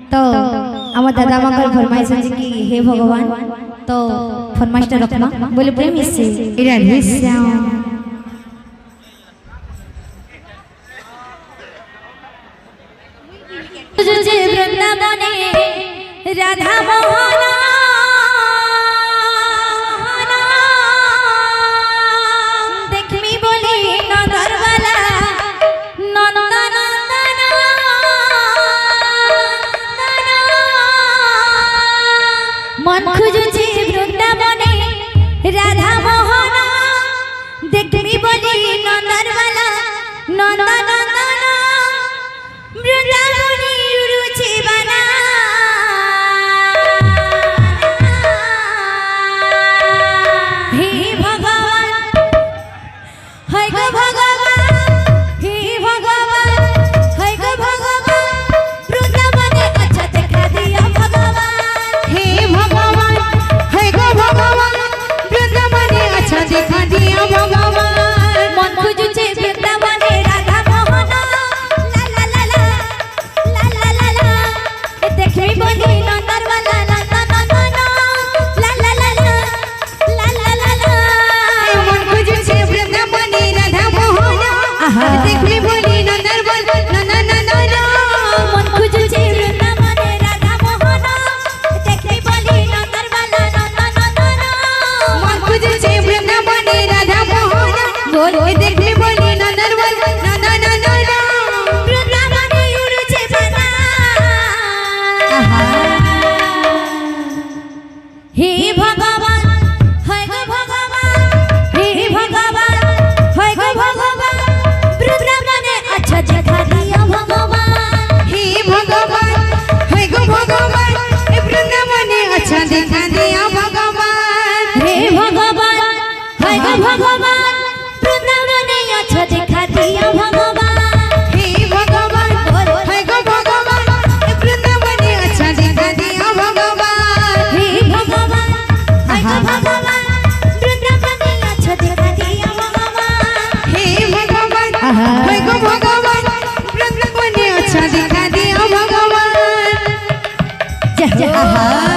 तो আমার দাদা আমাকে ফরমাইশ আছে কি হে ভগবান তো ফরমাইশটা রখনা বলে প্রেম ইসে এরা রিশ্যাম যে বৃন্দাবনে রাধা মোহন দেখমি বলি নগরবালা নন্দন মন খুঁজুছে বৃন্দাবনে রাধা মোহন দেখমি বলি নন্দনবালা নন্দন বৃন্দাবনে রুচি বানা হে ভগবান হয় গো ভগবান হে ভগবান হয় গো ভগবান বৃন্দাবনে আচ্ছা দেখা দিয়া ভগবান হে ভগবান হয় গো ভগবান বৃন্দাবনে আচ্ছা দেখা দিয়া ভগবান মন খুঁজুছে বৃন্দাবনে রাধা মোহন দেখি বলি নন্দনবালা নন্দন লা লা লা লা লা লা লা মন খুঁজছে বৃন্দাবনে রাধা মোহন দেখি বলি নন্দনবালা নন্দন মন খুঁজছে বৃন্দাবনে রাধা মোহন দেখি বলি নন্দনবালা নন্দন মন খুঁজছে বৃন্দাবনে রাধা মোহন বলে দেখি বলি নন্দনবালা নন্দন বৃন্দাবনে উড়ছে বানা হে ভগবান হয় গো ভগবান হে ভগবান হয় গো ভগবান বৃন্দাবনে আচ্ছা দেখা দিয়া ভগবান হে ভগবান হয় গো ভগবান বৃন্দাবনে আচ্ছা দেখা দিয়া ভগবান হে ভগবান হয় গো ভগবান বৃন্দাবনে আচ্ছা দেখা দিয়া ভগবান হে ভগবান হয় গো ভগবান বৃন্দাবনে আচ্ছা দেখা দিয়া ভগবান হে ভগবান হয় গো ভগবান বৃন্দাবনে আচ্ছা দেখা দিয়া ভগবান হে ভগবান হয় গো ভগবান বৃন্দাবনে আচ্ছা দেখা দিয়া ভগবান জয় জয়